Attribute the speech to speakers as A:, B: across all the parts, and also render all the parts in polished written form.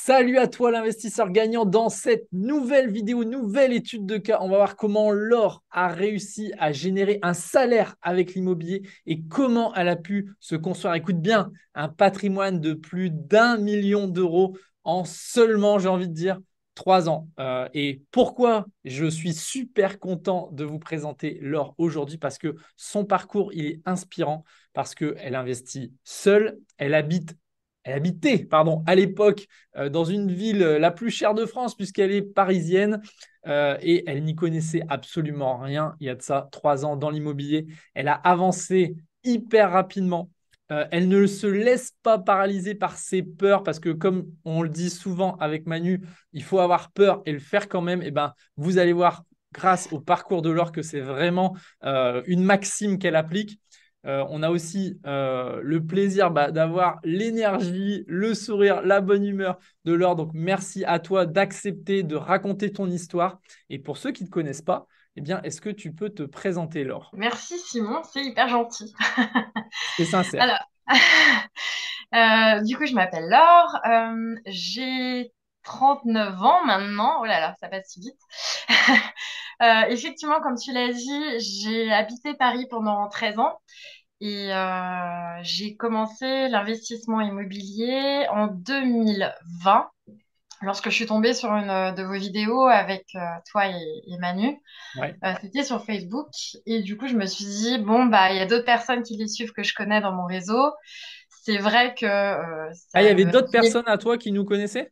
A: Salut à toi l'investisseur gagnant dans cette nouvelle vidéo, nouvelle étude de cas. On va voir comment Laure a réussi à générer un salaire avec l'immobilier et comment elle a pu se construire, écoute bien, un patrimoine de plus d'1 million d'euros en seulement, j'ai envie de dire, 3 ans. Et pourquoi je suis super content de vous présenter Laure aujourd'hui? Parce que son parcours, il est inspirant, parce qu'elle investit seule, elle habitait, pardon, à l'époque dans une ville la plus chère de France puisqu'elle est parisienne et elle n'y connaissait absolument rien. Il y a de ça 3 ans dans l'immobilier. Elle a avancé hyper rapidement. Elle ne se laisse pas paralyser par ses peurs parce que comme on le dit souvent avec Manu, il faut avoir peur et le faire quand même. Et ben, vous allez voir grâce au parcours de Laure que c'est vraiment une maxime qu'elle applique. On a aussi le plaisir d'avoir l'énergie, le sourire, la bonne humeur de Laure. Donc, merci à toi d'accepter de raconter ton histoire. Et pour ceux qui ne te connaissent pas, eh bien, est-ce que tu peux te présenter, Laure?
B: Merci Simon, c'est hyper gentil.
A: C'est sincère.
B: Alors, du coup, je m'appelle Laure, j'ai 39 ans maintenant. Oh là là, ça passe si vite. Effectivement, comme tu l'as dit, j'ai habité Paris pendant 13 ans et j'ai commencé l'investissement immobilier en 2020 lorsque je suis tombée sur une de vos vidéos avec toi et Manu.
A: Ouais.
B: C'était sur Facebook. Et du coup, je me suis dit, bon, bah, il y a d'autres personnes qui les suivent que je connais dans mon réseau. C'est vrai que
A: Ah, il y
B: ça
A: avait
B: me...
A: d'autres personnes à toi qui nous connaissaient?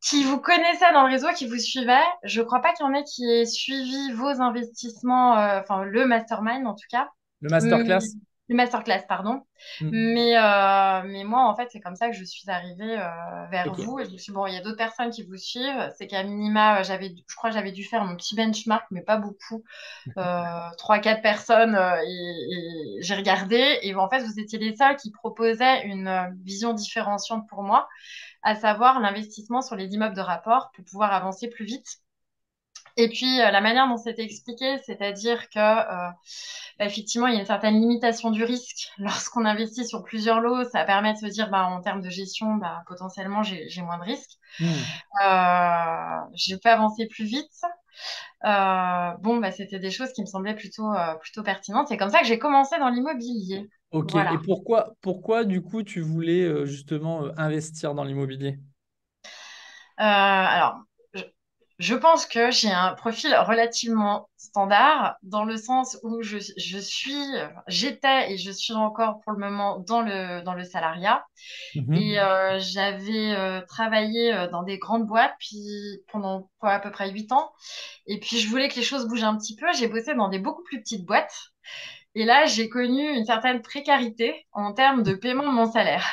B: Qui vous connaissaient dans le réseau, qui vous suivaient, je crois pas qu'il y en ait qui aient suivi vos investissements, enfin le mastermind en tout cas.
A: Le
B: Mais
A: masterclass?
B: le masterclass, pardon.
A: Hmm.
B: Mais moi, en fait, c'est comme ça que je suis arrivée vers
A: Ok.
B: vous. Et je me suis dit, bon, il y a d'autres personnes qui vous suivent. C'est qu'à minima, je crois que j'avais dû faire mon petit benchmark, mais pas beaucoup. 3, 4 personnes et j'ai regardé et en fait vous étiez les seuls qui proposaient une vision différenciante pour moi, à savoir l'investissement sur les immeubles de rapport pour pouvoir avancer plus vite. Et puis la manière dont c'était expliqué, c'est-à-dire que effectivement il y a une certaine limitation du risque lorsqu'on investit sur plusieurs lots, ça permet de se dire bah, en termes de gestion, bah, potentiellement j'ai moins de risques.
A: Hmm.
B: J'ai pu avancer plus vite. Bon, bah, c'était des choses qui me semblaient plutôt pertinentes. C'est comme ça que j'ai commencé dans l'immobilier.
A: Ok. Et
B: Voilà.
A: pourquoi du coup, tu voulais justement investir dans l'immobilier?
B: Alors, je, je pense que j'ai un profil relativement standard dans le sens où j'étais et je suis encore pour le moment dans le salariat. Et
A: Mhm.
B: j'avais travaillé dans des grandes boîtes puis pendant quoi, à peu près 8 ans. Et puis, je voulais que les choses bougent un petit peu. J'ai bossé dans des beaucoup plus petites boîtes. Et là, j'ai connu une certaine précarité en termes de paiement de mon salaire.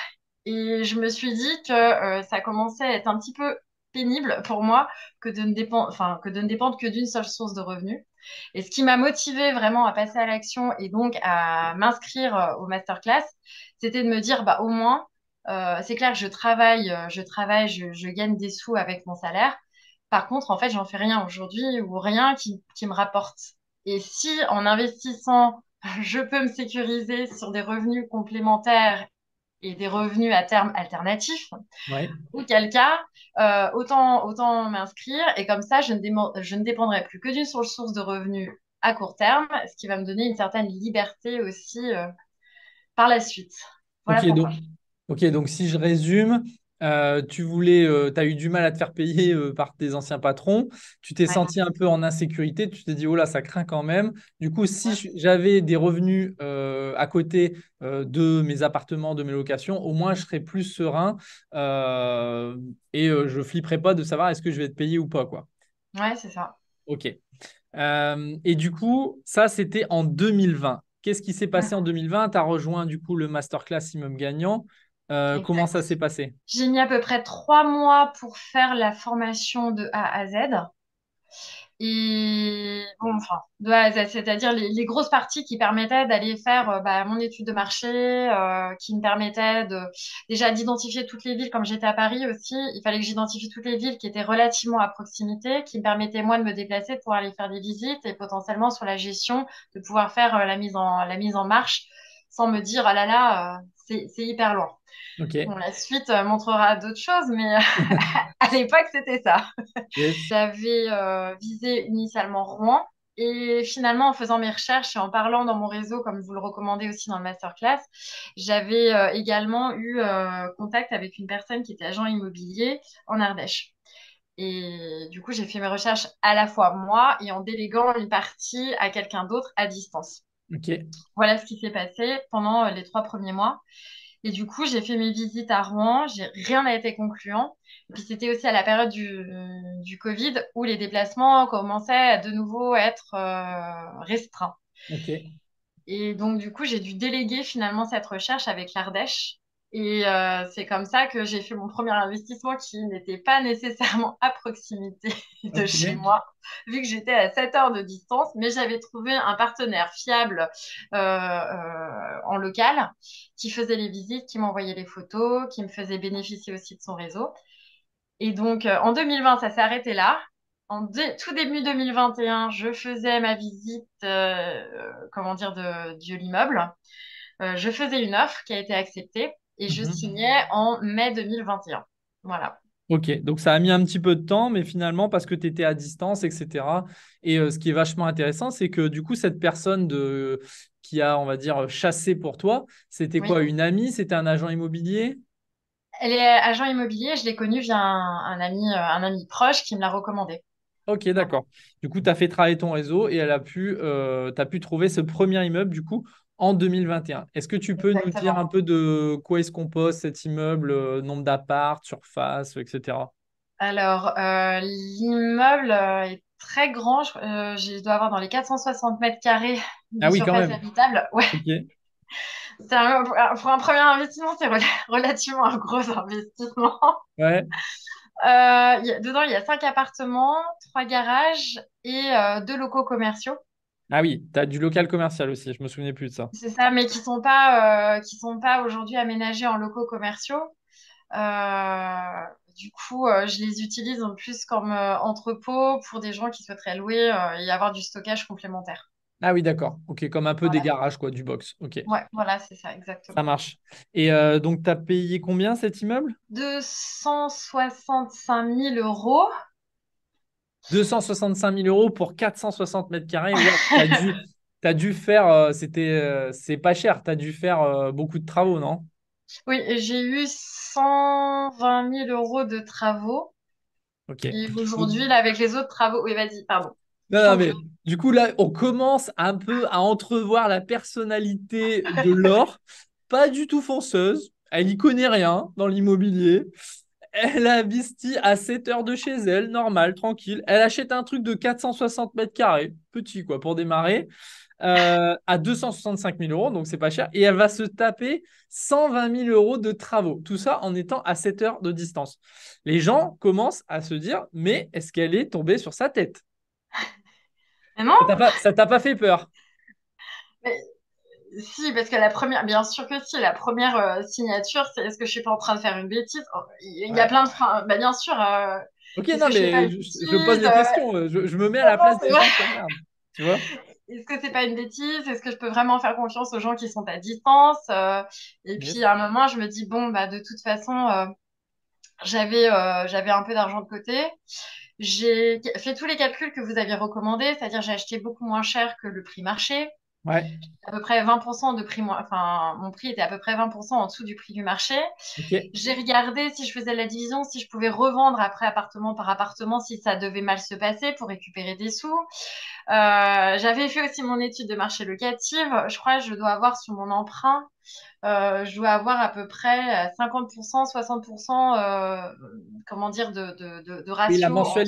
B: Et je me suis dit que ça commençait à être un petit peu pénible pour moi que de ne dépendre que d'une seule source de revenus. Et ce qui m'a motivée vraiment à passer à l'action et donc à m'inscrire au masterclass, c'était de me dire, bah, au moins, c'est clair que je gagne des sous avec mon salaire. Par contre, en fait, j'en fais rien aujourd'hui ou rien qui me rapporte. Et si en investissant je peux me sécuriser sur des revenus complémentaires et des revenus à terme alternatifs,
A: Ouais.
B: auquel cas, autant m'inscrire et comme ça, je ne dépendrai plus que d'une seule source de revenus à court terme, ce qui va me donner une certaine liberté aussi par la suite. Voilà
A: Ok,
B: pourquoi.
A: donc si je résume, tu as eu du mal à te faire payer par tes anciens patrons, tu t'es
B: Ouais.
A: senti un peu en insécurité, tu t'es dit, oh là, ça craint quand même. Du coup, si
B: Ouais.
A: j'avais des revenus à côté de mes appartements, de mes locations, au moins je serais plus serein et je flipperais pas de savoir est-ce que je vais être payé ou pas, quoi.
B: Ouais, c'est ça.
A: Ok. Et du coup, ça, c'était en 2020. Qu'est-ce qui s'est
B: Ouais,
A: passé en 2020? Tu as rejoint du coup le masterclass Immeuble Gagnant. Comment ça
B: exact.
A: s'est passé?
B: J'ai mis à peu près 3 mois pour faire la formation de A à Z. Et bon, enfin, de A à Z, c'est-à-dire les grosses parties qui permettaient d'aller faire bah, mon étude de marché, qui me permettaient déjà d'identifier toutes les villes, comme j'étais à Paris aussi, il fallait que j'identifie toutes les villes qui étaient relativement à proximité, qui me permettaient moi de me déplacer, de pouvoir aller faire des visites et potentiellement sur la gestion, de pouvoir faire la mise en marche sans me dire, ah là là, c'est hyper loin.
A: Ok.
B: Bon, la suite montrera d'autres choses, mais à l'époque, c'était ça.
A: Yes.
B: J'avais visé initialement Rouen. Et finalement, en faisant mes recherches et en parlant dans mon réseau, comme vous le recommandez aussi dans le masterclass, j'avais également eu contact avec une personne qui était agent immobilier en Ardèche. Et du coup, j'ai fait mes recherches à la fois moi et en déléguant une partie à quelqu'un d'autre à distance.
A: Ok.
B: Voilà ce qui s'est passé pendant les 3 premiers mois. Et du coup, j'ai fait mes visites à Rouen. Rien n'a été concluant. Et puis, c'était aussi à la période du Covid où les déplacements commençaient à de nouveau être restreints.
A: Ok.
B: Et donc, du coup, j'ai dû déléguer finalement cette recherche avec l'Ardèche. Et c'est comme ça que j'ai fait mon premier investissement qui n'était pas nécessairement à proximité de chez
A: Ok.
B: moi, vu que j'étais à 7 heures de distance, mais j'avais trouvé un partenaire fiable en local qui faisait les visites, qui m'envoyait les photos, qui me faisait bénéficier aussi de son réseau. Et donc, en 2020, ça s'est arrêté là. Tout début 2021, je faisais ma visite, comment dire, de l'immeuble. Je faisais une offre qui a été acceptée et je
A: Mhm.
B: signais en mai 2021. Voilà.
A: Ok, donc ça a mis un petit peu de temps, mais finalement, parce que tu étais à distance, etc. Et ce qui est vachement intéressant, c'est que du coup, cette personne qui a, on va dire, chassé pour toi, c'était
B: Oui.
A: quoi? Une amie? C'était un agent immobilier?
B: Elle est agent immobilier. Je l'ai connue via un ami proche qui me l'a recommandé.
A: Ok,
B: Voilà.
A: d'accord. Du coup, tu as fait travailler ton réseau et tu as pu trouver ce premier immeuble, du coup, en 2021. Est-ce que tu peux nous dire
B: Exactement.
A: un peu de quoi est-ce qu'on compose cet immeuble, nombre d'appart, surface, etc.
B: Alors, l'immeuble est très grand. Je dois avoir dans les 460 mètres carrés de
A: Ah oui, quand
B: surface
A: même.
B: habitable. Ouais.
A: Ok.
B: Pour un premier investissement, c'est relativement un gros investissement.
A: Ouais.
B: Dedans, il y a 5 appartements, 3 garages et 2 locaux commerciaux.
A: Ah oui, tu as du local commercial aussi, je me souvenais plus de ça.
B: C'est ça, mais qui sont pas aujourd'hui aménagés en locaux commerciaux. Du coup, je les utilise en plus comme entrepôt pour des gens qui souhaiteraient louer et avoir du stockage complémentaire.
A: Ah oui, d'accord. Ok, comme un peu des
B: Voilà.
A: garages, quoi, du box. Ok,
B: Ouais, voilà, c'est ça,
A: ça
B: exactement.
A: marche. Et donc, tu as payé combien cet immeuble?
B: 265 000 euros.
A: 265 000 € pour 460 mètres carrés. Ouais, t'as dû faire, c'est pas cher, tu as dû faire beaucoup de travaux, non?
B: Oui, et j'ai eu 120 000 euros de travaux.
A: Ok.
B: Et
A: Donc,
B: aujourd'hui, là, avec les autres travaux, oui, vas-y, pardon.
A: non,
B: Je
A: non,
B: t'en
A: mais
B: prie.
A: du coup, là, on commence un peu à entrevoir la personnalité de Laure. Pas du tout fonceuse. Elle y connaît rien dans l'immobilier. Elle a investi à 7 heures de chez elle, normal, tranquille. Elle achète un truc de 460 mètres carrés, petit quoi, pour démarrer, à 265 000 €, donc c'est pas cher. Et elle va se taper 120 000 € de travaux. Tout ça en étant à 7 heures de distance. Les gens commencent à se dire, mais est-ce qu'elle est tombée sur sa tête?
B: Mais non,
A: Ça t'a pas fait peur?
B: mais si, parce que la première, bien sûr que si, la première signature, c'est est-ce que je suis pas en train de faire une bêtise? Oh, il y a
A: Ouais.
B: plein de freins. Bah, bien sûr,
A: Ok,
B: est-ce
A: non,
B: que je fais pas
A: mais
B: une
A: je pose
B: bêtise?
A: les questions. Je me mets à
B: Non,
A: la
B: non,
A: place
B: c'est
A: des
B: vrai.
A: gens qui regardent. Tu vois?
B: Est-ce que c'est pas une bêtise? Est-ce que je peux vraiment faire confiance aux gens qui sont à distance? Et puis,
A: Yes.
B: à un moment, je me dis, bon, bah, de toute façon, j'avais un peu d'argent de côté. J'ai fait tous les calculs que vous aviez recommandés, c'est-à-dire j'ai acheté beaucoup moins cher que le prix marché,
A: Ouais.
B: à peu près 20% de prix moins, enfin, mon prix était à peu près 20% en dessous du prix du marché.
A: Ok.
B: J'ai regardé si je faisais la division, si je pouvais revendre après appartement par appartement, si ça devait mal se passer pour récupérer des sous. J'avais fait aussi mon étude de marché locatif. Je crois que je dois avoir sur mon emprunt, je dois avoir à peu près 50%, 60%, comment dire, de
A: Oui,
B: ratio entre.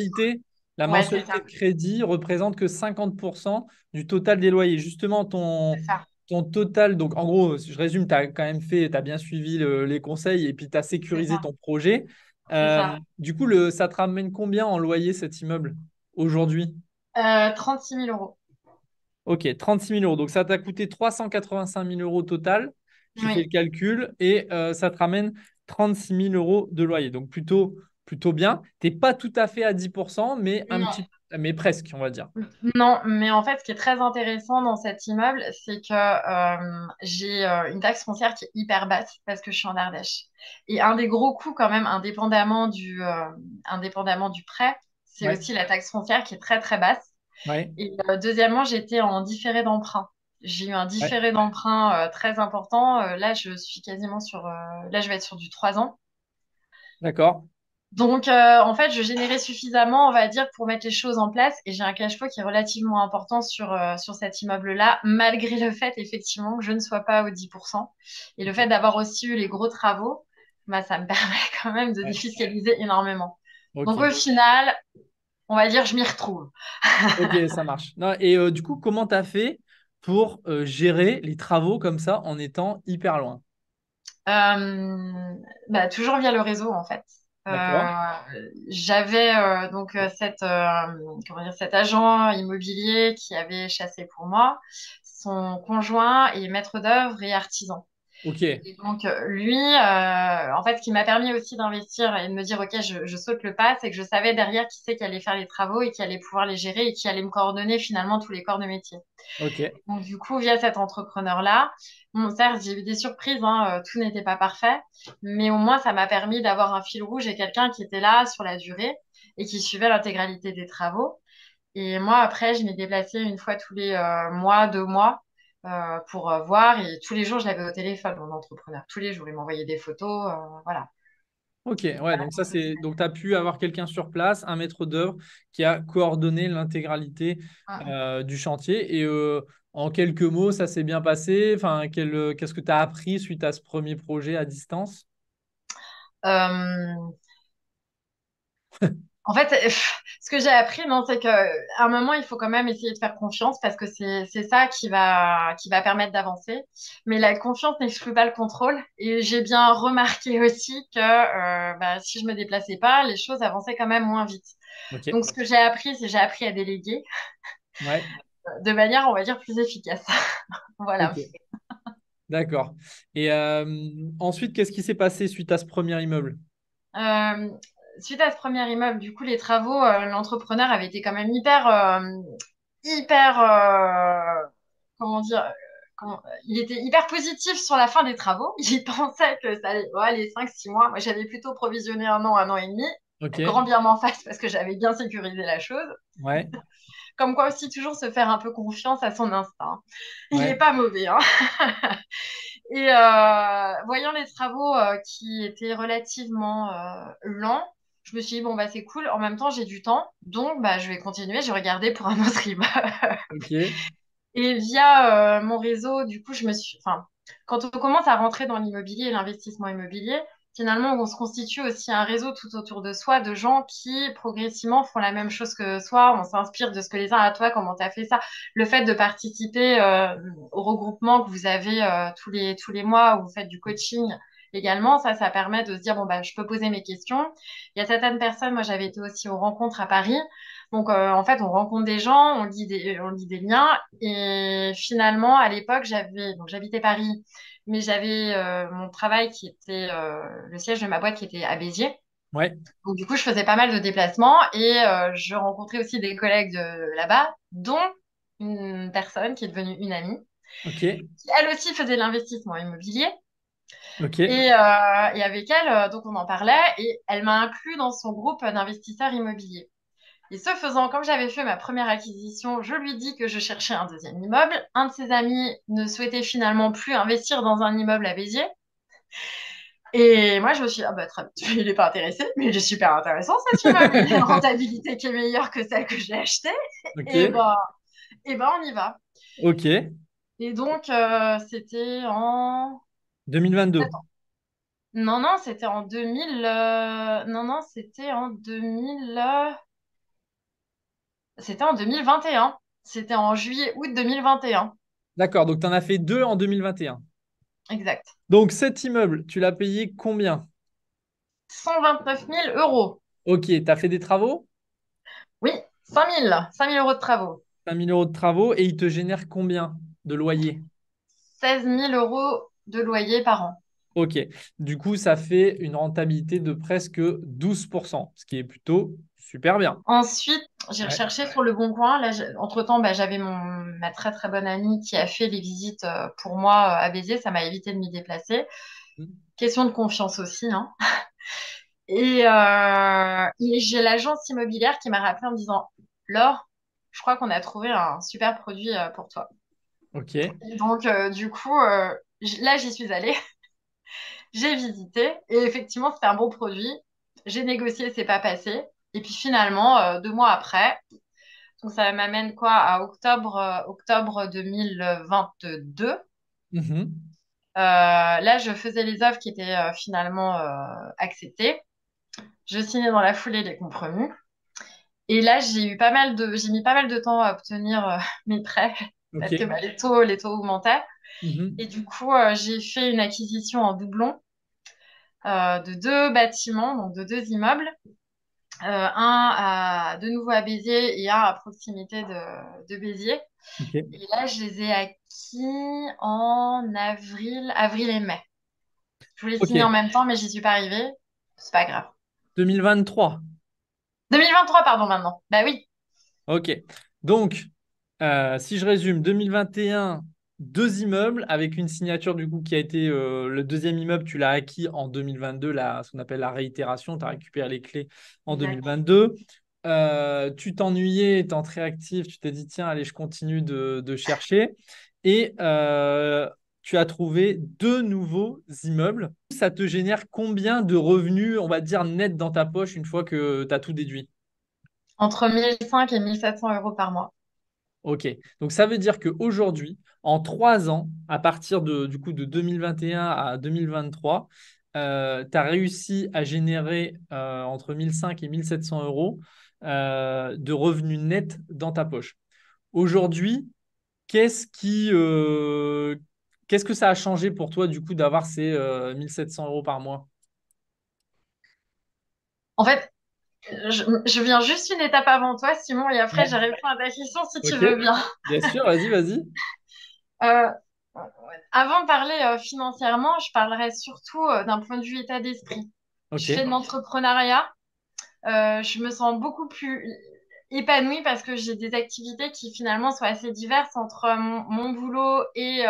A: la
B: Ouais, c'est ça,
A: mensualité de crédit représente que 50% du total des loyers. Justement,
B: c'est ça,
A: ton total, donc en gros, si je résume, tu as quand même fait, tu as bien suivi les conseils et puis tu as
B: c'est
A: sécurisé
B: ça,
A: ton projet.
B: c'est ça.
A: Du coup, ça te ramène combien en loyer cet immeuble aujourd'hui?
B: 36 000 euros.
A: Ok, 36 000 €. Donc ça t'a coûté 385 000 € au total. J'ai fait
B: Oui,
A: le calcul et ça te ramène 36 000 € de loyer. Donc plutôt plutôt bien. Tu n'es pas tout à fait à 10%, mais
B: Non.
A: mais presque, on va dire.
B: Non, mais en fait, ce qui est très intéressant dans cet immeuble, c'est que j'ai une taxe foncière qui est hyper basse parce que je suis en Ardèche. Et un des gros coûts, quand même, indépendamment du prêt, c'est
A: Ouais,
B: aussi la taxe foncière qui est très très basse.
A: ouais,
B: Et deuxièmement, j'étais en différé d'emprunt. J'ai eu un
A: ouais.
B: différé d'emprunt très important. Là, là, je vais être sur du 3 ans.
A: D'accord.
B: Donc, en fait, je générais suffisamment, on va dire, pour mettre les choses en place. Et j'ai un cash flow qui est relativement important sur cet immeuble-là, malgré le fait, effectivement, que je ne sois pas aux 10%. Et le
A: Ok.
B: fait d'avoir aussi eu les gros travaux, bah, ça me permet quand même de
A: Ouais.
B: défiscaliser énormément. Donc,
A: Ok.
B: au final, on va dire, je m'y retrouve.
A: Ok, ça marche. Non, et du coup, comment tu as fait pour gérer les travaux comme ça en étant hyper loin?
B: Euh, Bah, toujours via le réseau, en fait.
A: D'accord.
B: J'avais comment dire, cet agent immobilier qui avait chassé pour moi. Son conjoint est maître d'œuvre et artisan.
A: Ok.
B: Et donc, lui, en fait, ce qui m'a permis aussi d'investir et de me dire, OK, je saute le pas, c'est que je savais derrière qui c'est qui allait faire les travaux et qui allait pouvoir les gérer et qui allait me coordonner finalement tous les corps de métier.
A: Ok.
B: Donc, du coup, via cet entrepreneur-là, bon, certes, j'ai eu des surprises, hein, tout n'était pas parfait, mais au moins, ça m'a permis d'avoir un fil rouge et quelqu'un qui était là sur la durée et qui suivait l'intégralité des travaux. Et moi, après, je m'y déplaçais une fois tous les mois, 2 mois, pour voir. Et tous les jours, je l'avais au téléphone, mon entrepreneur. Tous les jours, il m'envoyait des photos. Voilà.
A: Ok, ouais, donc ça c'est donc tu as pu avoir quelqu'un sur place, un maître d'œuvre qui a coordonné l'intégralité du chantier et en quelques mots, ça s'est bien passé. Enfin, qu'est-ce que tu as appris suite à ce premier projet à distance?
B: Euh, En fait, ce que j'ai appris, non, c'est qu'à un moment, il faut quand même essayer de faire confiance parce que c'est ça qui va permettre d'avancer. Mais la confiance n'exclut pas le contrôle. Et j'ai bien remarqué aussi que bah, si je me déplaçais pas, les choses avançaient quand même moins vite.
A: Ok,
B: Donc, ce que j'ai appris, c'est que j'ai appris à déléguer
A: ouais,
B: de manière, on va dire, plus efficace. Voilà.
A: ok, d'accord. Et ensuite, qu'est-ce qui s'est passé suite à ce premier immeuble?
B: Euh, Suite à ce premier immeuble, du coup, les travaux, l'entrepreneur avait été quand même hyper, comment dire, il était hyper positif sur la fin des travaux. Il pensait que ça allait, ouais, les 5 6 mois. Moi, j'avais plutôt provisionné un an et demi.
A: Ok,
B: Grand bien m'en face parce que j'avais bien sécurisé la chose.
A: ouais,
B: Comme quoi aussi, toujours se faire un peu confiance à son instinct. Il est
A: ouais,
B: pas mauvais, hein. Et voyant les travaux qui étaient relativement lents, je me suis dit, bon, bah, c'est cool. En même temps, j'ai du temps. Donc, bah, je vais continuer. Je vais regarder pour un autre immeuble.
A: ok,
B: Et via mon réseau, du coup, enfin, quand on commence à rentrer dans l'immobilier et l'investissement immobilier, finalement, on se constitue aussi un réseau tout autour de soi de gens qui progressivement font la même chose que soi. On s'inspire de ce que les uns à toi, comment tu as fait ça. Le fait de participer au regroupement que vous avez tous les mois où vous faites du coaching également, ça permet de se dire, bon, bah, je peux poser mes questions. Il y a certaines personnes, moi, j'avais été aussi aux rencontres à Paris. Donc, en fait, on rencontre des gens, on lit des liens. Et finalement, à l'époque, donc j'habitais Paris, mais j'avais mon travail le siège de ma boîte qui était à Béziers.
A: ouais,
B: Donc, du coup, je faisais pas mal de déplacements et je rencontrais aussi des collègues de là-bas, dont une personne qui est devenue une amie,
A: ok,
B: qui elle aussi faisait de l'investissement immobilier.
A: ok,
B: Et avec elle, donc on en parlait et elle m'a inclus dans son groupe d'investisseurs immobiliers. Et ce faisant, comme j'avais fait ma première acquisition, je lui dis que je cherchais un deuxième immeuble. Un de ses amis ne souhaitait finalement plus investir dans un immeuble à Béziers. Et moi, je me suis dit, ah bah très bien, il n'est pas intéressé, mais il est super intéressant cet immeuble. Il a une rentabilité qui est meilleure que celle que j'ai achetée. Et
A: ok,
B: bah, on y va.
A: ok.
B: Et donc, c'était en...
A: 2022.
B: Attends. Non, non, c'était en 2000... Non, non, c'était en 2000... C'était en 2021. C'était en juillet-août 2021.
A: D'accord, donc tu en as fait deux en 2021.
B: Exact.
A: Donc cet immeuble, tu l'as payé combien?
B: 129 000 euros.
A: Ok, tu as fait des travaux?
B: Oui, 5 000 euros de travaux.
A: 5 000 € de travaux et il te génère combien de loyer?
B: 16 000 euros de loyer par an.
A: Ok. Du coup, ça fait une rentabilité de presque 12%, ce qui est plutôt super bien.
B: Ensuite, j'ai
A: Ouais.
B: recherché sur le Bon Coin. Là, entre-temps, bah, j'avais ma très très bonne amie qui a fait les visites pour moi à Béziers. Ça m'a évité de m'y déplacer. Question de confiance aussi, hein. Et j'ai l'agence immobilière qui m'a rappelé en me disant, Laure, je crois qu'on a trouvé un super produit pour toi.
A: Ok.
B: Et donc, du coup, là, j'y suis allée. J'ai visité et effectivement, c'était un bon produit. J'ai négocié, c'est pas passé. Et puis finalement, 2 mois après, donc ça m'amène quoi à octobre 2022.
A: Mhm.
B: Là, je faisais les offres qui étaient finalement acceptées. Je signais dans la foulée les compromis. Et là, j'ai mis pas mal de temps à obtenir mes prêts
A: Ok.
B: parce que bah, les taux augmentaient. Et
A: Mhm.
B: du coup, j'ai fait une acquisition en doublon de 2 bâtiments, donc de 2 immeubles. Un de nouveau à Béziers et un à proximité de Béziers.
A: Ok.
B: Et là, je les ai acquis en avril et mai. Je voulais
A: Ok.
B: signer en même temps, mais j'y suis pas arrivée. C'est pas grave.
A: 2023.
B: 2023, pardon, maintenant. Bah oui,
A: Ok. Donc, si je résume, 2021, deux immeubles avec une signature du coup qui a été le deuxième immeuble, tu l'as acquis en 2022, ce qu'on appelle la réitération, tu as récupéré les clés en
B: exact.
A: 2022. Tu t'ennuyais, étant très actif, tu t'es dit, tiens, allez, je continue de chercher. Et tu as trouvé deux nouveaux immeubles. Ça te génère combien de revenus, on va dire, nets dans ta poche une fois que tu as tout déduit?
B: Entre 1 500 et 1 700 € par mois.
A: Ok, donc ça veut dire qu'aujourd'hui, en 3 ans, à partir du coup de 2021 à 2023, tu as réussi à générer entre 1005 et 1700 euros de revenus nets dans ta poche. Aujourd'hui, qu'est-ce qui, qu'est-ce que ça a changé pour toi du coup d'avoir ces 1700 euros par mois?
B: En fait, je viens juste une étape avant toi, Simon, et après,
A: Ouais.
B: j'ai répondu à ta question si tu
A: Ok,
B: veux bien.
A: bien sûr, vas-y, vas-y.
B: Euh, Avant de parler financièrement, je parlerai surtout d'un point de vue état d'esprit.
A: Ok.
B: Je fais de l'entrepreneuriat. Je me sens beaucoup plus épanouie parce que j'ai des activités qui finalement sont assez diverses entre mon boulot et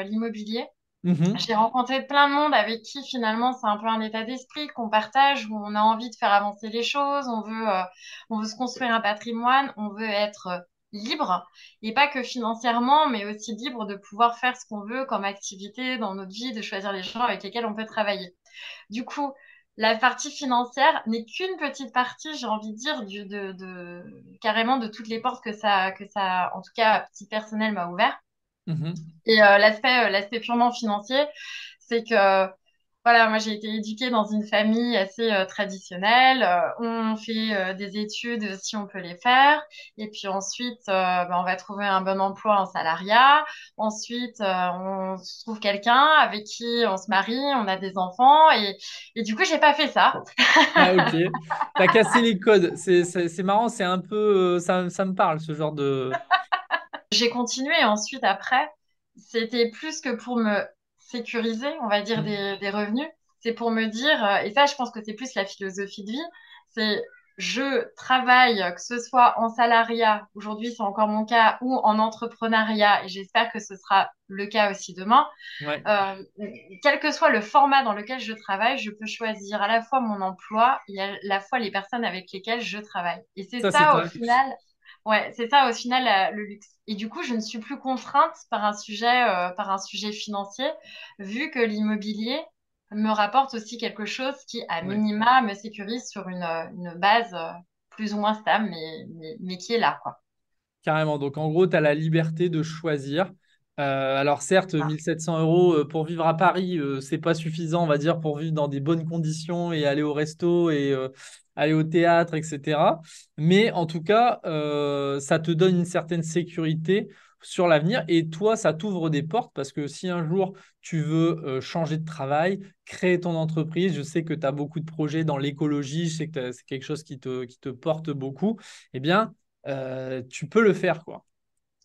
B: l'immobilier.
A: Mhm.
B: J'ai rencontré plein de monde avec qui finalement c'est un peu un état d'esprit qu'on partage, où on a envie de faire avancer les choses, on veut se construire un patrimoine, on veut être libre, et pas que financièrement, mais aussi libre de pouvoir faire ce qu'on veut comme activité dans notre vie, de choisir les gens avec lesquels on peut travailler. Du coup, la partie financière n'est qu'une petite partie, j'ai envie de dire, carrément de toutes les portes que ça, en tout cas, à titre personnel, m'a ouvert.
A: Mhm.
B: Et l'aspect purement financier, c'est que voilà, moi j'ai été éduquée dans une famille assez traditionnelle. On fait des études si on peut les faire. Et puis ensuite, ben, on va trouver un bon emploi en salariat. Ensuite, on se trouve quelqu'un avec qui on se marie, on a des enfants. Et du coup, j'ai pas fait ça.
A: Ah, ok. T'as cassé les codes. C'est marrant, c'est un peu. Ça me parle, ce genre de.
B: J'ai continué ensuite après. C'était plus que pour me sécuriser, on va dire, des revenus. C'est pour me dire, et ça, je pense que c'est plus la philosophie de vie, c'est je travaille, que ce soit en salariat, aujourd'hui c'est encore mon cas, ou en entrepreneuriat, et j'espère que ce sera le cas aussi demain.
A: Ouais,
B: Euh, Quel que soit le format dans lequel je travaille, je peux choisir à la fois mon emploi et à la fois les personnes avec lesquelles je travaille. Et c'est
A: ça, c'est
B: ça au
A: un luxe.
B: final, ouais, c'est ça au final le luxe. Et du coup, je ne suis plus contrainte par un sujet financier, vu que l'immobilier me rapporte aussi quelque chose qui, à
A: Ouais,
B: minima, me sécurise sur une base plus ou moins stable, mais qui est là, quoi.
A: carrément. Donc, en gros, tu as la liberté de choisir. Alors, certes,
B: Ah.
A: 1700 euros pour vivre à Paris, c'est pas suffisant, on va dire, pour vivre dans des bonnes conditions et aller au resto et aller au théâtre, etc. Mais en tout cas, ça te donne une certaine sécurité sur l'avenir et toi, ça t'ouvre des portes parce que si un jour tu veux changer de travail, créer ton entreprise, je sais que tu as beaucoup de projets dans l'écologie, je sais que c'est quelque chose qui te porte beaucoup, eh bien, tu peux le faire, quoi.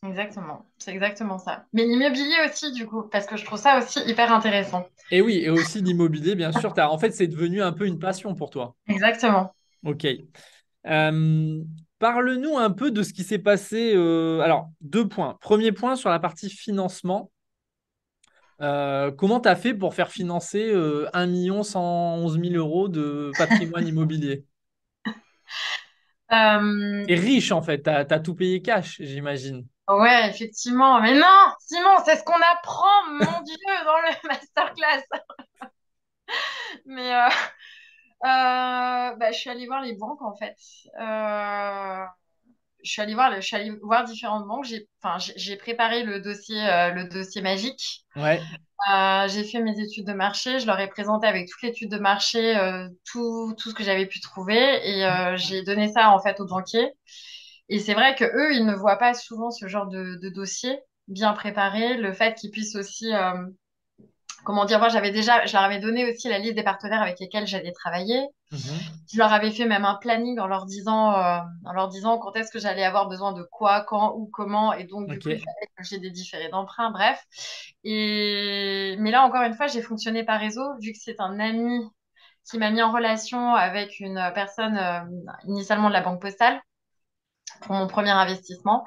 B: Exactement. C'est exactement ça. Mais l'immobilier aussi, du coup, parce que je trouve ça aussi hyper intéressant.
A: Et oui, et aussi l'immobilier, bien sûr. En fait, c'est devenu un peu une passion pour toi.
B: Exactement.
A: Ok. Euh, Parle-nous un peu de ce qui s'est passé. Alors, deux points. Premier point sur la partie financement. Comment tu as fait pour faire financer 1 111 000 € de patrimoine immobilier?
B: Euh,
A: T'es riche en fait, t'as tout payé cash, j'imagine.
B: ouais, effectivement. Mais non, Simon, c'est ce qu'on apprend, mon Dieu, dans le masterclass. Mais bah, je suis allée voir les banques, en fait. Je suis allée voir différentes banques. Enfin, j'ai préparé le dossier magique.
A: Ouais.
B: J'ai fait mes études de marché. Je leur ai présenté avec toute l'étude de marché tout ce que j'avais pu trouver et j'ai donné ça en fait aux banquiers. Et c'est vrai que eux, ils ne voient pas souvent ce genre de dossier bien préparé. Le fait qu'ils puissent aussi, comment dire, moi je leur avais donné aussi la liste des partenaires avec lesquels j'allais travailler.
A: Mhm.
B: Je leur avais fait même un planning en leur disant quand est-ce que j'allais avoir besoin de quoi, quand, où, comment. Et donc, du
A: Ok.
B: coup, il fallait que j'ai des différés d'emprunt, bref. Mais là, encore une fois, j'ai fonctionné par réseau, vu que c'est un ami qui m'a mis en relation avec une personne initialement de la Banque Postale pour mon premier investissement.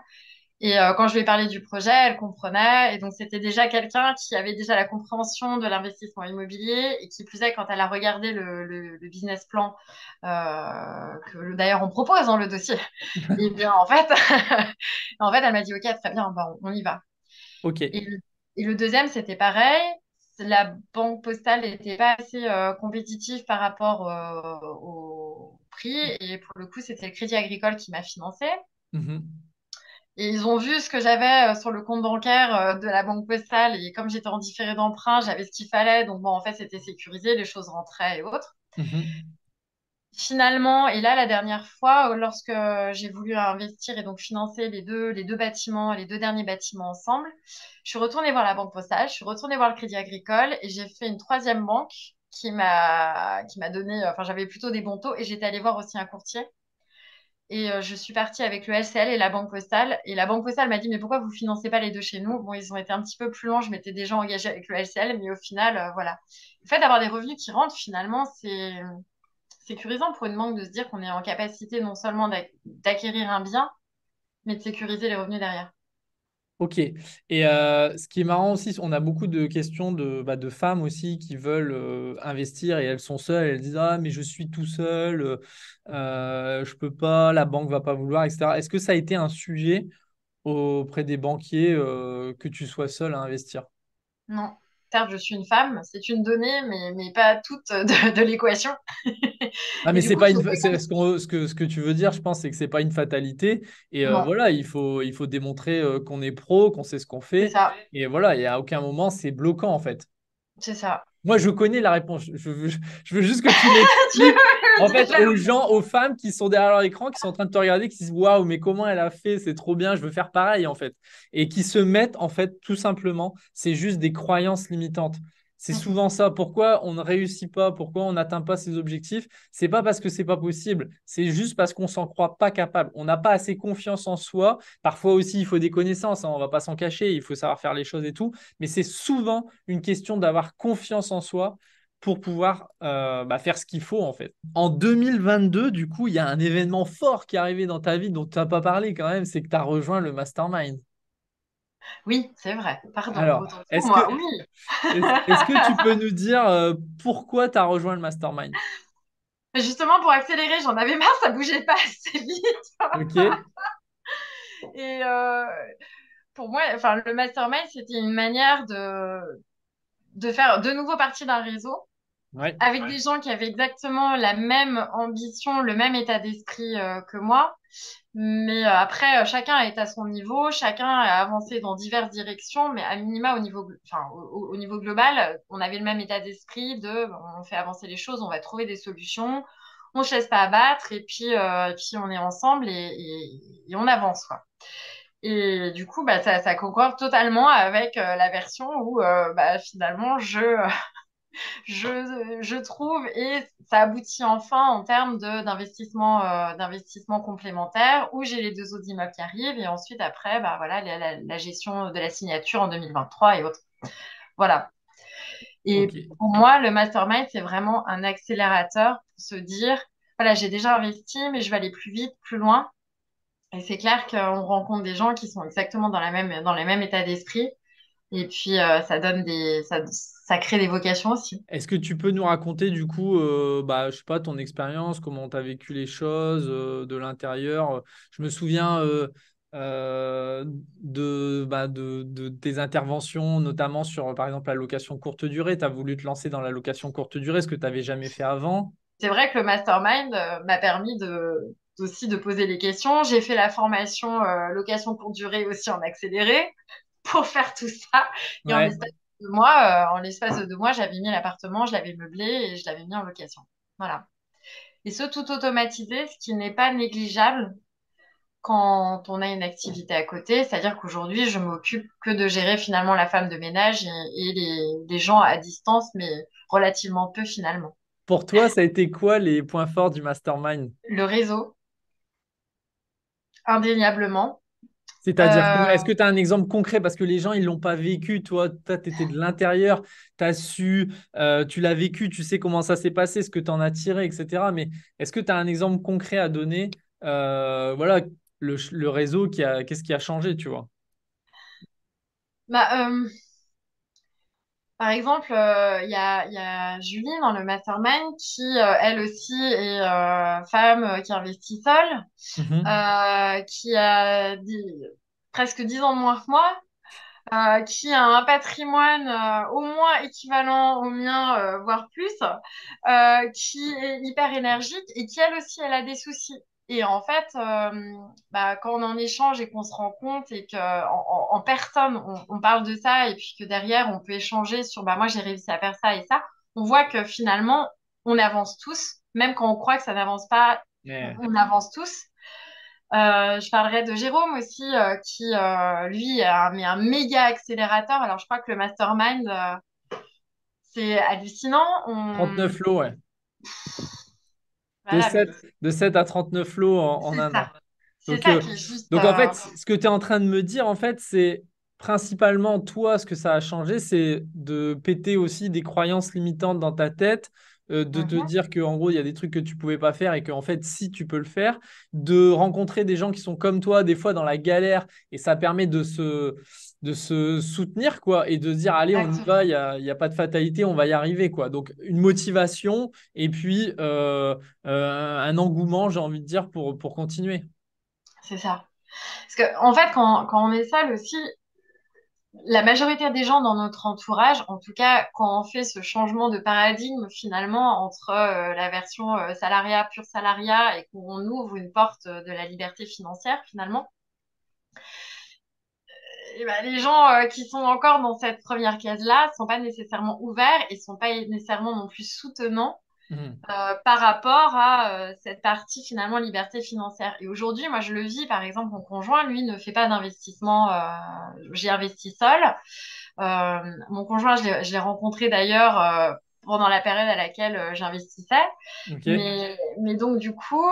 B: Et quand je lui ai parlé du projet, elle comprenait. Et donc, c'était déjà quelqu'un qui avait déjà la compréhension de l'investissement immobilier et qui plus est, quand elle a regardé le business plan, d'ailleurs on propose dans le dossier, et bien en fait, en fait, elle m'a dit, OK, très bien, bah, on y va.
A: Ok.
B: Et le deuxième, c'était pareil. La banque postale n'était pas assez compétitive par rapport au prix. Et pour le coup, c'était le Crédit Agricole qui m'a financé.
A: Mhm.
B: Et ils ont vu ce que j'avais sur le compte bancaire de la banque postale. Et comme j'étais en différé d'emprunt, j'avais ce qu'il fallait. Donc, bon, en fait, c'était sécurisé, les choses rentraient et autres.
A: Mhm.
B: Finalement, et là, la dernière fois, lorsque j'ai voulu investir et donc financer les deux bâtiments, les deux derniers bâtiments ensemble, je suis retournée voir la banque postale, je suis retournée voir le Crédit Agricole et j'ai fait une troisième banque qui m'a donné, enfin, j'avais plutôt des bons taux et j'étais allée voir aussi un courtier. Et je suis partie avec le LCL et la Banque Postale. Et la Banque Postale m'a dit, mais pourquoi vous financez pas les deux chez nous? Bon, ils ont été un petit peu plus longs. Je m'étais déjà engagée avec le LCL, mais au final, voilà. Le fait d'avoir des revenus qui rentrent, finalement, c'est sécurisant pour une banque de se dire qu'on est en capacité non seulement d'acquérir un bien, mais de sécuriser les revenus derrière.
A: Ok. Et ce qui est marrant aussi, on a beaucoup de questions de femmes aussi qui veulent investir et elles sont seules. Elles disent, ah, mais je suis tout seul, je peux pas, la banque va pas vouloir, etc. Est-ce que ça a été un sujet auprès des banquiers que tu sois seul à investir?
B: Non. Certes, je suis une femme, c'est une donnée, mais pas toute de l'équation.
A: Ah,
B: Et
A: mais
B: du
A: c'est
B: coup,
A: pas
B: j'ai
A: une,
B: fait comme...
A: ce que tu veux dire, je pense, c'est que c'est pas une fatalité. Et
B: Non,
A: voilà, il faut démontrer qu'on est pro, qu'on sait ce qu'on
B: c'est
A: fait.
B: ça,
A: Et voilà, il y a aucun moment, c'est bloquant en fait.
B: c'est ça.
A: Moi, je connais la réponse. Je veux juste que tu
B: Tu veux
A: l'expliques
B: me
A: en
B: dire
A: fait
B: la
A: aux
B: réponse?
A: gens, aux femmes qui sont derrière leur écran, qui sont en train de te regarder, qui se disent waouh, mais comment elle a fait? C'est trop bien, je veux faire pareil en fait. Et qui se mettent en fait tout simplement, c'est juste des croyances limitantes. C'est
B: Mhm.
A: souvent ça. Pourquoi on ne réussit pas? Pourquoi on n'atteint pas ses objectifs? C'est pas parce que c'est pas possible. C'est juste parce qu'on s'en croit pas capable. On n'a pas assez confiance en soi. Parfois aussi, il faut des connaissances. Hein, on va pas s'en cacher. Il faut savoir faire les choses et tout. Mais c'est souvent une question d'avoir confiance en soi pour pouvoir faire ce qu'il faut en fait. En 2022, du coup, il y a un événement fort qui est arrivé dans ta vie dont tu n'as pas parlé quand même, c'est que tu as rejoint le mastermind.
B: Oui, c'est vrai. Pardon,
A: Alors,
B: autant pour moi. Oui.
A: est-ce que tu peux nous dire pourquoi tu as rejoint le mastermind?
B: Mais justement, pour accélérer, j'en avais marre, ça bougeait pas assez vite.
A: Ok.
B: Et pour moi, enfin, le mastermind, c'était une manière de faire de nouveau partie d'un réseau
A: Ouais.
B: avec des gens qui avaient exactement la même ambition, le même état d'esprit que moi. Mais après, chacun est à son niveau, chacun a avancé dans diverses directions, mais à minima, au niveau global, on avait le même état d'esprit on fait avancer les choses, on va trouver des solutions, on ne se laisse pas abattre, et puis on est ensemble et on avance, quoi. Et du coup, bah, ça concorde totalement avec la version où bah, finalement, je trouve, et ça aboutit enfin en termes d'investissement complémentaire où j'ai les deux autres immeubles qui arrivent et ensuite après, bah, voilà, la gestion de la signature en 2023 et autres. Voilà.
A: Ok.
B: Et pour moi, le mastermind, c'est vraiment un accélérateur pour se dire, voilà, j'ai déjà investi, mais je vais aller plus vite, plus loin. Et c'est clair qu'on rencontre des gens qui sont exactement dans les mêmes états d'esprit. Et puis, ça crée des vocations aussi.
A: Est-ce que tu peux nous raconter du coup, bah, je sais pas, ton expérience, comment tu as vécu les choses de l'intérieur? Je me souviens de tes interventions, notamment sur, par exemple, la location courte durée. Tu as voulu te lancer dans la location courte durée, ce que tu n'avais jamais fait avant.
B: C'est vrai que le mastermind m'a permis aussi de poser les questions. J'ai fait la formation location courte durée aussi en accéléré pour faire tout ça. Et
A: Ouais.
B: en l'espace de 2 mois, j'avais mis l'appartement, je l'avais meublé et je l'avais mis en location. Voilà. Et ce, tout automatisé, ce qui n'est pas négligeable quand on a une activité à côté. C'est-à-dire qu'aujourd'hui, je m'occupe que de gérer finalement la femme de ménage et les gens à distance, mais relativement peu finalement.
A: Pour toi, ça a été quoi les points forts du mastermind?
B: Le réseau, indéniablement.
A: C'est-à-dire, est-ce que tu as un exemple concret? Parce que les gens, ils l'ont pas vécu. Toi, tu étais de l'intérieur, tu as su, tu l'as vécu, tu sais comment ça s'est passé, ce que tu en as tiré, etc. Mais est-ce que tu as un exemple concret à donner? Voilà, le réseau, qu'est-ce qui a changé, tu vois?
B: Bah, par exemple, il y a Julie dans le mastermind qui, elle aussi, est femme qui investit seule,
A: Mhm.
B: qui a presque 10 ans de moins que moi, qui a un patrimoine au moins équivalent au mien, voire plus, qui est hyper énergique et qui, elle aussi, elle a des soucis. Et en fait, bah, quand on en échange et qu'on se rend compte et en personne, on parle de ça et puis que derrière, on peut échanger sur, bah, moi, j'ai réussi à faire ça et ça, on voit que finalement, on avance tous, même quand on croit que ça n'avance pas,
A: Ouais.
B: on avance tous. Je parlerai de Jérôme aussi, qui, lui, mais un méga accélérateur. Alors, je crois que le mastermind, c'est hallucinant.
A: 39 lots, ouais. De
B: Voilà, mais
A: 7 de 7 à 39 lots en
B: c'est
A: un an.
B: ça. C'est
A: Donc,
B: ça qui est juste.
A: donc en fait, ce que tu es en train de me dire, en fait, c'est principalement toi, ce que ça a changé, c'est de péter aussi des croyances limitantes dans ta tête, de te
B: Mhm.
A: dire qu'en gros, il y a des trucs que tu pouvais pas faire et qu'en fait, si tu peux le faire, de rencontrer des gens qui sont comme toi, des fois dans la galère, et ça permet de se soutenir, quoi, et de se dire, allez, on y va,
B: Exactement.
A: il y a pas de fatalité, on va y arriver, quoi. Donc, une motivation et puis un engouement, j'ai envie de dire, pour continuer.
B: C'est ça. Parce que, en fait, quand on est seul aussi, la majorité des gens dans notre entourage, en tout cas, quand on fait ce changement de paradigme finalement entre la version salariat, pur salariat, et qu'on ouvre une porte de la liberté financière finalement, et ben, les gens qui sont encore dans cette première case-là sont pas nécessairement ouverts et sont pas nécessairement non plus soutenants
A: Mhm.
B: par rapport à cette partie finalement liberté financière. Et aujourd'hui, moi, je le vis, par exemple, mon conjoint, lui, ne fait pas d'investissement. J'ai investi seul. Mon conjoint, je l'ai rencontré d'ailleurs pendant la période à laquelle j'investissais.
A: Ok.
B: Mais donc, du coup,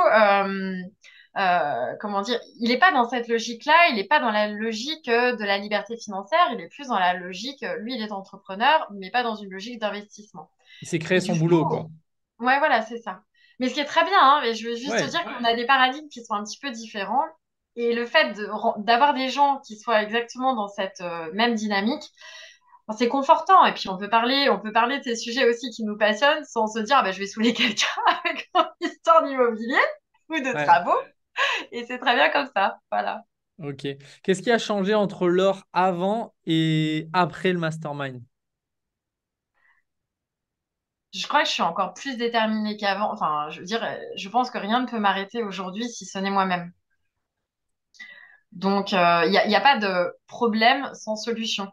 B: comment dire, il n'est pas dans cette logique-là, il n'est pas dans la logique de la liberté financière, il est plus dans la logique, lui, il est entrepreneur, mais pas dans une logique d'investissement.
A: Il s'est créé
B: Et
A: son
B: du
A: boulot, quoi.
B: coup, ouais, voilà, c'est ça. Mais ce qui est très bien, hein, mais je veux juste te
A: Ouais.
B: dire qu'on a des paradigmes qui sont un petit peu différents. Et le fait d'avoir des gens qui soient exactement dans cette même dynamique, ben, c'est confortant. Et puis on peut parler de ces sujets aussi qui nous passionnent sans se dire, ah ben, je vais saouler quelqu'un avec mon histoire d'immobilier ou de
A: Ouais.
B: travaux. Et c'est très bien comme ça. Voilà.
A: Ok. Qu'est-ce qui a changé entre l'or avant et après le mastermind?
B: Je crois que je suis encore plus déterminée qu'avant. Enfin, je veux dire, je pense que rien ne peut m'arrêter aujourd'hui si ce n'est moi-même. Donc, il y a pas de problème sans solution.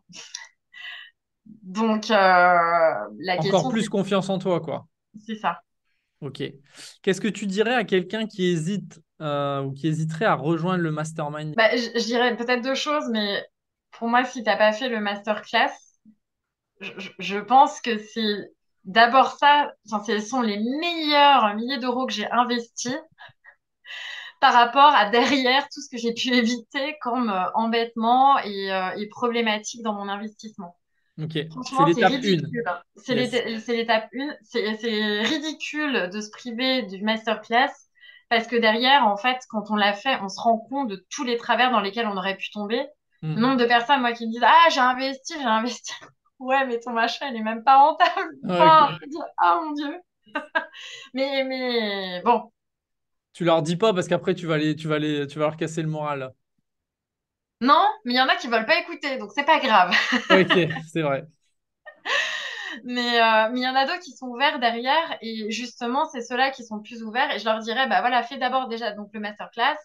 B: Donc, la
A: Encore
B: question,
A: plus confiance en toi, quoi.
B: c'est ça.
A: Ok. Qu'est-ce que tu dirais à quelqu'un qui hésite ou qui hésiterait à rejoindre le mastermind?
B: Bah, je dirais peut-être deux choses, mais pour moi, si t'as pas fait le masterclass, je pense que c'est d'abord ça, enfin, ce sont les meilleurs milliers d'euros que j'ai investis par rapport à derrière tout ce que j'ai pu éviter comme embêtement et problématique dans mon investissement.
A: Ok, tu fais
B: Franchement, c'est
A: l'étape 1.
B: ridicule.
A: Yes.
B: C'est l'étape 1. C'est ridicule de se priver du masterclass parce que derrière, en fait, quand on l'a fait, on se rend compte de tous les travers dans lesquels on aurait pu tomber. Le
A: Hmm.
B: nombre de personnes, moi, qui me disent, ah, j'ai investi. Ouais, mais ton machin, il est même pas rentable. Enfin,
A: Ok.
B: je veux dire, ah mon Dieu. Mais bon,
A: Tu leur dis pas parce qu'après tu vas leur casser le moral.
B: non, mais il y en a qui veulent pas écouter, donc c'est pas grave.
A: Ok, c'est vrai.
B: Mais il y en a d'autres qui sont ouverts derrière et justement, c'est ceux-là qui sont plus ouverts et je leur dirais, bah voilà, fais d'abord déjà donc le masterclass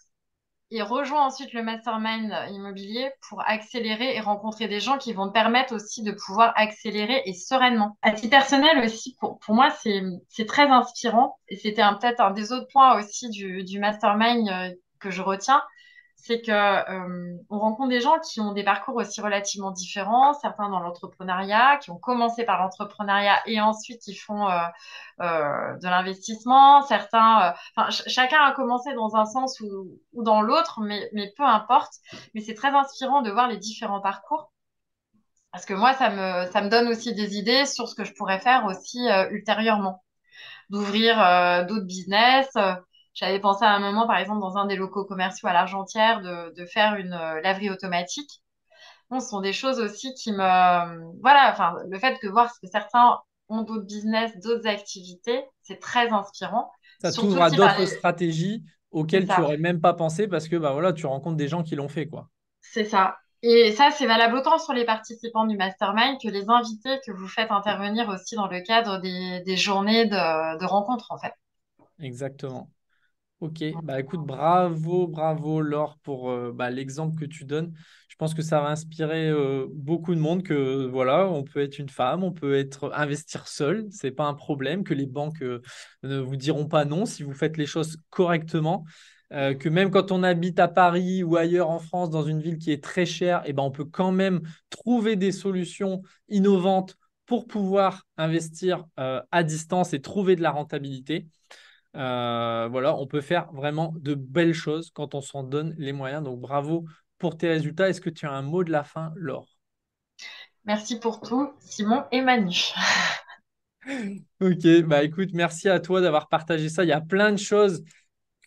B: et rejoins ensuite le mastermind immobilier pour accélérer et rencontrer des gens qui vont te permettre aussi de pouvoir accélérer et sereinement. À titre personnel aussi, pour moi, c'est très inspirant et c'était peut-être un des autres points aussi du mastermind que je retiens, c'est que on rencontre des gens qui ont des parcours aussi relativement différents, certains dans l'entrepreneuriat, qui ont commencé par l'entrepreneuriat et ensuite ils font de l'investissement. Certains, enfin, chacun a commencé dans un sens ou dans l'autre, mais peu importe. Mais c'est très inspirant de voir les différents parcours. Parce que moi, ça me donne aussi des idées sur ce que je pourrais faire aussi ultérieurement. D'ouvrir d'autres business. J'avais pensé à un moment, par exemple, dans un des locaux commerciaux à l'Argentière, de faire une laverie automatique. Bon, ce sont des choses aussi qui me... Voilà, enfin, le fait de voir que certains ont d'autres business, d'autres activités, c'est très inspirant.
A: Ça
B: Surtout
A: t'ouvre à
B: si par
A: d'autres
B: les...
A: stratégies
B: C'est
A: auxquelles tu
B: ça,
A: aurais même pas pensé parce que bah voilà, tu rencontres des gens qui l'ont fait quoi.
B: c'est ça. Et ça, c'est valable autant sur les participants du mastermind que les invités que vous faites intervenir aussi dans le cadre des journées de rencontres, en fait.
A: Exactement. Ok, bah écoute, bravo, bravo Laure pour bah, l'exemple que tu donnes. Je pense que ça va inspirer beaucoup de monde que voilà, on peut être une femme, on peut être investir seul, c'est pas un problème, que les banques ne vous diront pas non si vous faites les choses correctement. Que même quand on habite à Paris ou ailleurs en France, dans une ville qui est très chère, eh ben, on peut quand même trouver des solutions innovantes pour pouvoir investir à distance et trouver de la rentabilité. Voilà, on peut faire vraiment de belles choses quand on s'en donne les moyens. Donc bravo pour tes résultats. Est-ce que tu as un mot de la fin, Laure?
B: Merci pour tout, Simon et Manu.
A: Ok, bah écoute, merci à toi d'avoir partagé ça. Il y a plein de choses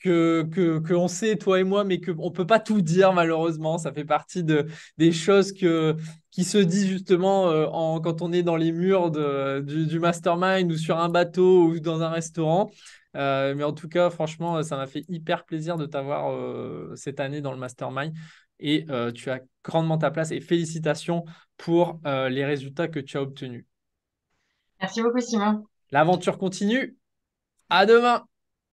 A: que on sait, toi et moi, mais qu'on ne peut pas tout dire malheureusement. Ça fait partie des choses qui se disent justement quand on est dans les murs du mastermind ou sur un bateau ou dans un restaurant. Mais en tout cas, franchement, ça m'a fait hyper plaisir de t'avoir cette année dans le mastermind. Et tu as grandement ta place et félicitations pour les résultats que tu as obtenus.
B: Merci beaucoup, Simon.
A: L'aventure continue. À demain!